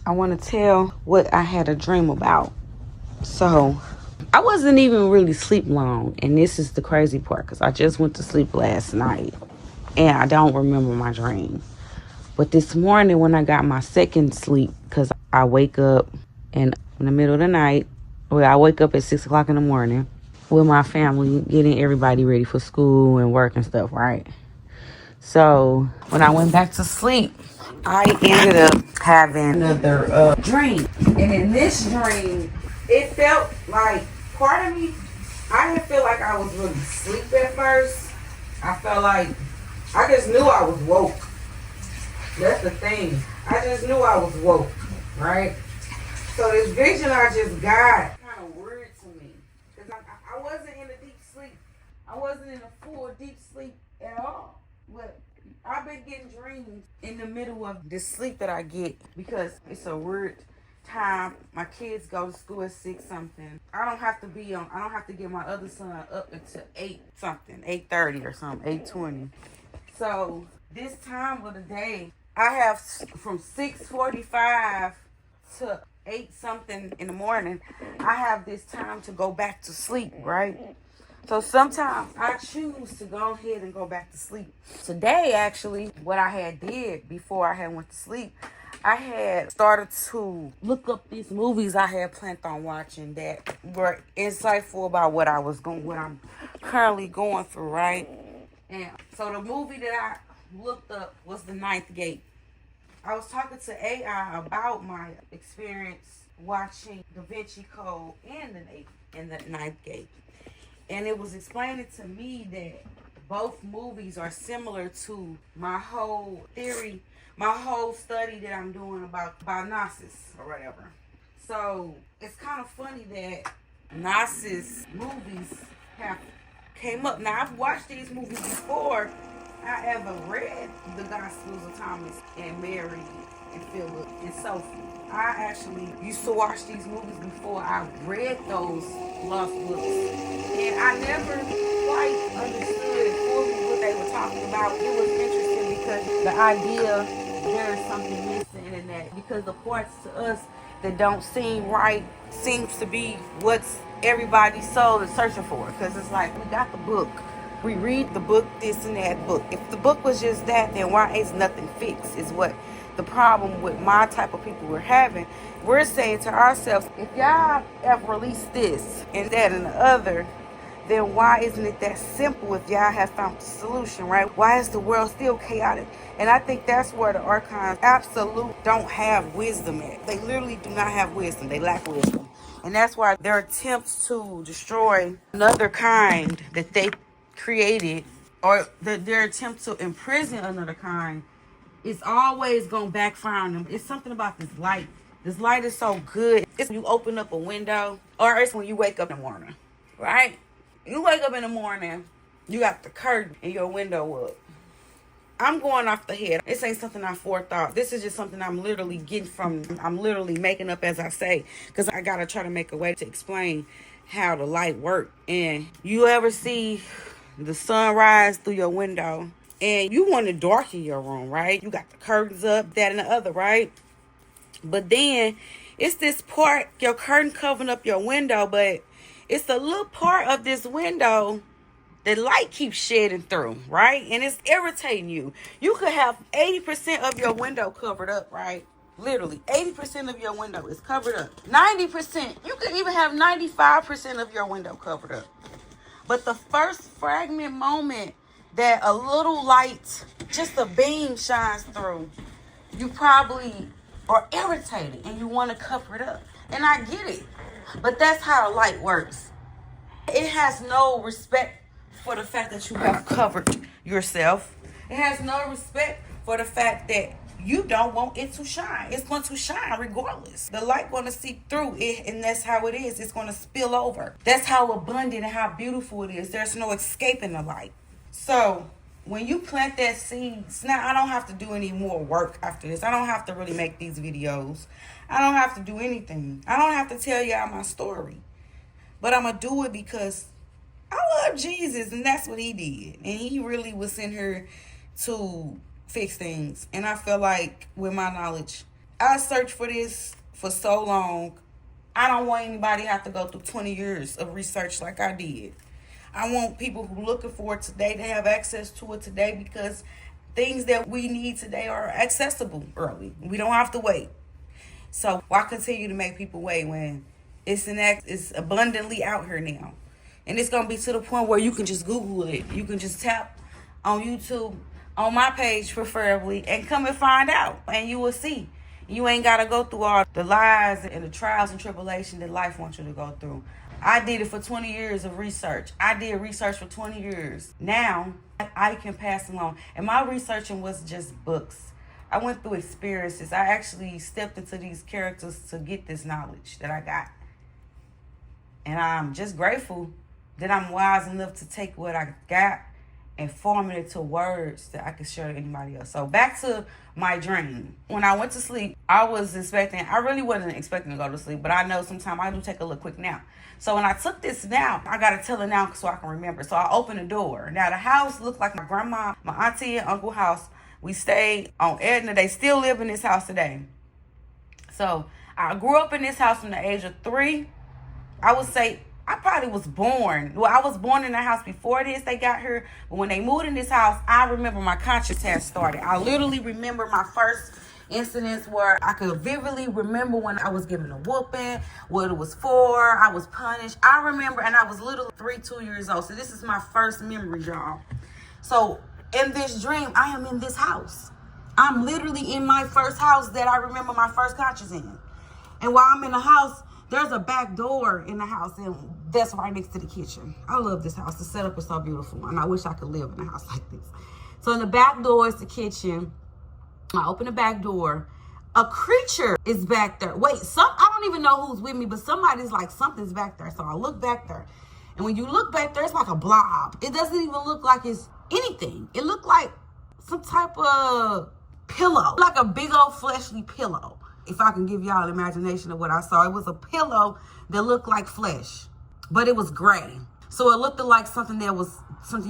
I want to tell what I had a dream about. So, I wasn't even really sleep long, and this is the crazy part because I just went to sleep last night, and I don't remember my dream. But this morning, when I got my second sleep, because I wake up in the middle of the night, I wake up at 6 o'clock in the morning with my family, getting everybody ready for school and work and stuff, right? So when I went back to sleep, I ended up having another dream. And in this dream, it felt like part of me, I didn't feel like I was really asleep at first. I felt like I just knew I was woke. That's the thing. I just knew I was woke, right? So this vision I just got kind of weird to me. Because I wasn't in a deep sleep. I wasn't in a full deep sleep at all. But I've been getting dreams in the middle of this sleep that I get because it's a weird time. My kids go to school at 6 something. I don't have to get my other son up until 8 something, 8:30 or something, 8:20. So this time of the day, I have from 6:45 to 8 something in the morning, I have this time to go back to sleep, right? So sometimes I choose to go ahead and go back to sleep. Today, actually, what I had did before I had went to sleep, I had started to look up these movies I had planned on watching that were insightful about what I'm currently going through, right? And so the movie that I looked up was The Ninth Gate. I was talking to AI about my experience watching Da Vinci Code and the Ninth Gate. And it was explaining to me that both movies are similar to my whole theory, my whole study that I'm doing about Gnosis or whatever. So it's kind of funny that Gnosis movies have came up. Now, I've watched these movies before I ever read the Gospels of Thomas and Mary and Philip and Sophie. I actually used to watch these movies before I read those lost books. And I never quite understood fully what they were talking about. It was interesting because the idea there's something missing in that, because the parts to us that don't seem right seems to be what's everybody's soul is searching for. Because it's like, we got the book. We read the book, this and that book. If the book was just that, then why is nothing fixed? Is what the problem with my type of people we're having. We're saying to ourselves, if y'all have released this and that and the other, then why isn't it that simple if y'all have found the solution, right? Why is the world still chaotic? And I think that's where the archons absolutely don't have wisdom at. They literally do not have wisdom. They lack wisdom. And that's why their attempts to destroy another kind that they created, or their attempt to imprison another kind, is always going to backfire on them. It's something about this light. This light is so good. It's when you open up a window, or it's when you wake up in the morning, right? You wake up in the morning, you got the curtain in your window up. I'm going off the head. This ain't something I forethought. This is just something I'm literally making up as I say, because I got to try to make a way to explain how the light works. And you ever see the sun rise through your window and you want to darken your room, right? You got the curtains up, that and the other, right? But then it's this part, your curtain covering up your window, but it's a little part of this window the light keeps shedding through, right? And it's irritating you. You could have 80% of your window covered up, right? Literally, 80% of your window is covered up. 90%, you could even have 95% of your window covered up. But the first fragment moment that a little light, just a beam shines through, you probably are irritated and you want to cover it up. And I get it. But that's how light works. It has no respect for the fact that you have covered yourself. It has no respect for the fact that you don't want it to shine. It's going to shine regardless. The light going to seep through it, and that's how it is. It's going to spill over. That's how abundant and how beautiful it is. There's no escaping the light. So when you plant that seed, now I don't have to do any more work after this. I don't have to really make these videos. I don't have to do anything. I don't have to tell y'all my story. But I'm going to do it because I love Jesus, and that's what he did. And he really was sent here to fix things. And I feel like with my knowledge I searched for this for so long. I don't want anybody to have to go through 20 years of research like I did. I want people who are looking for it today to have access to it today, because things that we need today are accessible early. We don't have to wait. So why continue to make people wait when it's abundantly out here now? And it's going to be to the point where you can just Google it. You can just tap on YouTube, on my page preferably, and come and find out. And you will see. You ain't got to go through all the lies and the trials and tribulation that life wants you to go through. I did it for 20 years of research. I did research for 20 years. Now, I can pass along. And my researching was just books. I went through experiences. I actually stepped into these characters to get this knowledge that I got. And I'm just grateful that I'm wise enough to take what I got and form it into words that I can share to anybody else. So back to my dream. When I went to sleep, I really wasn't expecting to go to sleep, but I know sometimes I do take a little quick nap. So when I took this nap, I got to tell it now so I can remember. So I opened the door. Now the house looked like my grandma, my auntie and uncle house. We stayed on Edna. They still live in this house today. So I grew up in this house from the age of 3. I would say I probably was born. Well, I was born in the house before this. They got here. But when they moved in this house, I remember my conscious had started. I literally remember my first incidents where I could vividly remember when I was given a whooping, what it was for, I was punished. I remember, and I was literally 2 years old. So this is my first memory, y'all. So in this dream, I am in this house. I'm literally in my first house that I remember my first conscious in. And while I'm in the house, there's a back door in the house, and that's right next to the kitchen. I love this house. The setup is so beautiful, and I wish I could live in a house like this. So in the back door is the kitchen. I open the back door. A creature is back there. Wait, I don't even know who's with me, but somebody's like, something's back there. So I look back there. And when you look back there, it's like a blob. It doesn't even look like it's anything. It looked like some type of pillow, like a big old fleshly pillow. If I can give y'all an imagination of what I saw, it was a pillow that looked like flesh, but it was gray. So it looked like something you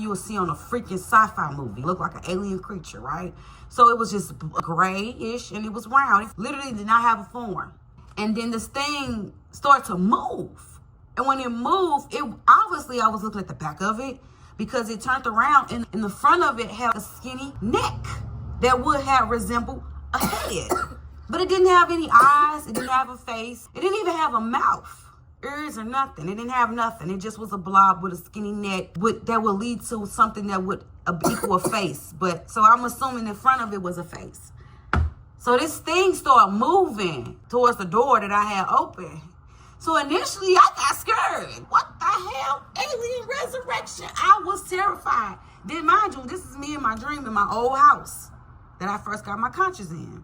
would see on a freaking sci-fi movie. It looked like an alien creature, right? So it was just grayish, and it was round. It literally did not have a form. And then this thing started to move. And when it moved, obviously I was looking at the back of it, because it turned around, and in the front of it had a skinny neck that would have resembled a head. But it didn't have any eyes. It didn't have a face. It didn't even have a mouth, ears, or nothing. It didn't have nothing. It just was a blob with a skinny neck that would lead to something that would equal a face. So I'm assuming in front of it was a face. So this thing started moving towards the door that I had open. So initially I got scared. What the hell? Alien resurrection. I was terrified. Then mind you, this is me in my dream in my old house that I first got my conscious in.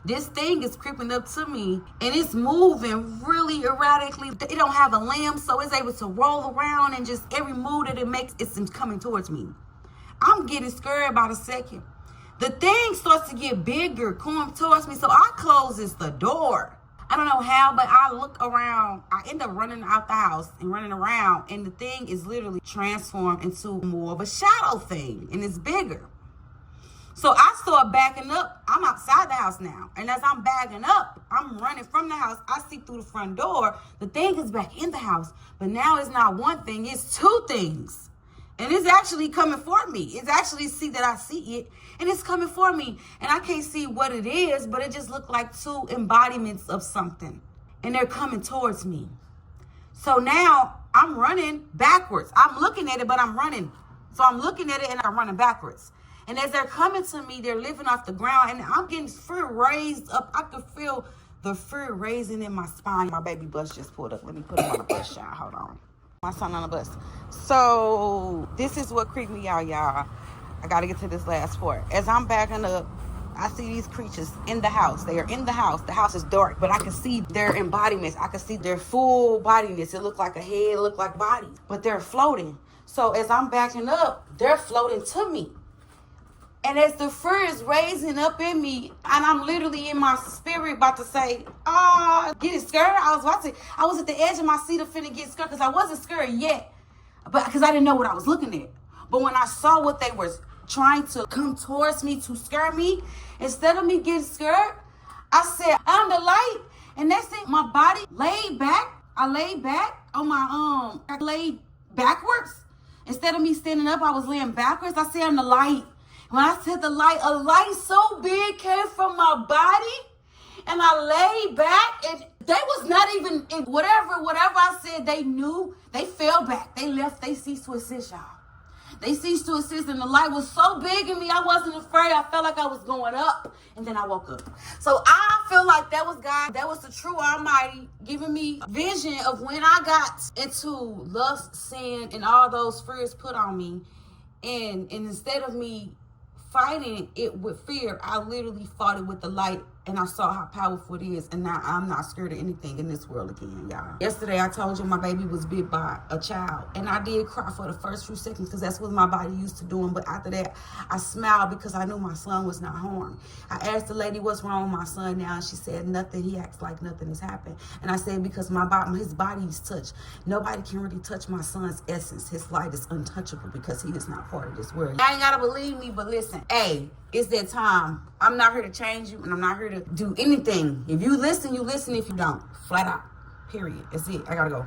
This thing is creeping up to me, and it's moving really erratically. It don't have a limb, so it's able to roll around, and just every move that it makes, it's coming towards me. I'm getting scared by the second. The thing starts to get bigger, coming towards me, so I closes the door. I don't know how, but I look around. I end up running out the house and running around, and the thing is literally transformed into more of a shadow thing, and it's bigger. So I start backing up. I'm outside the house now. And as I'm backing up, I'm running from the house. I see through the front door. The thing is back in the house. But now it's not one thing. It's 2 things. And it's actually coming for me. It's actually that I see it. And it's coming for me. And I can't see what it is, but it just looked like 2 embodiments of something. And they're coming towards me. So now I'm running backwards. I'm looking at it, but I'm running. So I'm looking at it and I'm running backwards. And as they're coming to me, they're lifting off the ground, and I'm getting fear raised up. I could feel the fear raising in my spine. My baby bus just pulled up. Let me put him on the bus, y'all. Hold on. My son on the bus. So this is what creeped me out, y'all. I got to get to this last part. As I'm backing up, I see these creatures in the house. They are in the house. The house is dark, but I can see their embodiments. I can see their full bodiness. It looked like a head, it looked like body, but they're floating. So as I'm backing up, they're floating to me. And as the fear is raising up in me, and I'm literally in my spirit about to say, getting scared. I was at the edge of my seat of finna get scared, because I wasn't scared yet, but because I didn't know what I was looking at. But when I saw what they were trying to come towards me to scare me, instead of me getting scared, I said, I'm the light. And next thing, my body laid back. I laid back on my, I laid backwards. Instead of me standing up, I was laying backwards. I said, I'm the light. When I said the light, a light so big came from my body. And I laid back, and they was not even in whatever I said. They knew. They fell back. They left. They ceased to assist, y'all. They ceased to assist, and the light was so big in me, I wasn't afraid. I felt like I was going up, and then I woke up. So I feel like that was God. That was the true Almighty giving me vision of when I got into lust, sin, and all those fears put on me. And instead of me fighting it with fear, I literally fought it with the light, and I saw how powerful it is. And now I'm not scared of anything in this world again, y'all. Yesterday, I told you my baby was bit by a child, and I did cry for the first few seconds because that's what my body used to doing. But after that, I smiled because I knew my son was not harmed. I asked the lady, what's wrong with my son now? And she said, nothing. He acts like nothing has happened. And I said, because his body is touched. Nobody can really touch my son's essence. His light is untouchable because he is not part of this world. I ain't got to believe me, but listen, hey, it's that time. I'm not here to change you, and I'm not here to do anything. If you listen, you listen. If you don't, flat out. Period. That's it. I gotta go.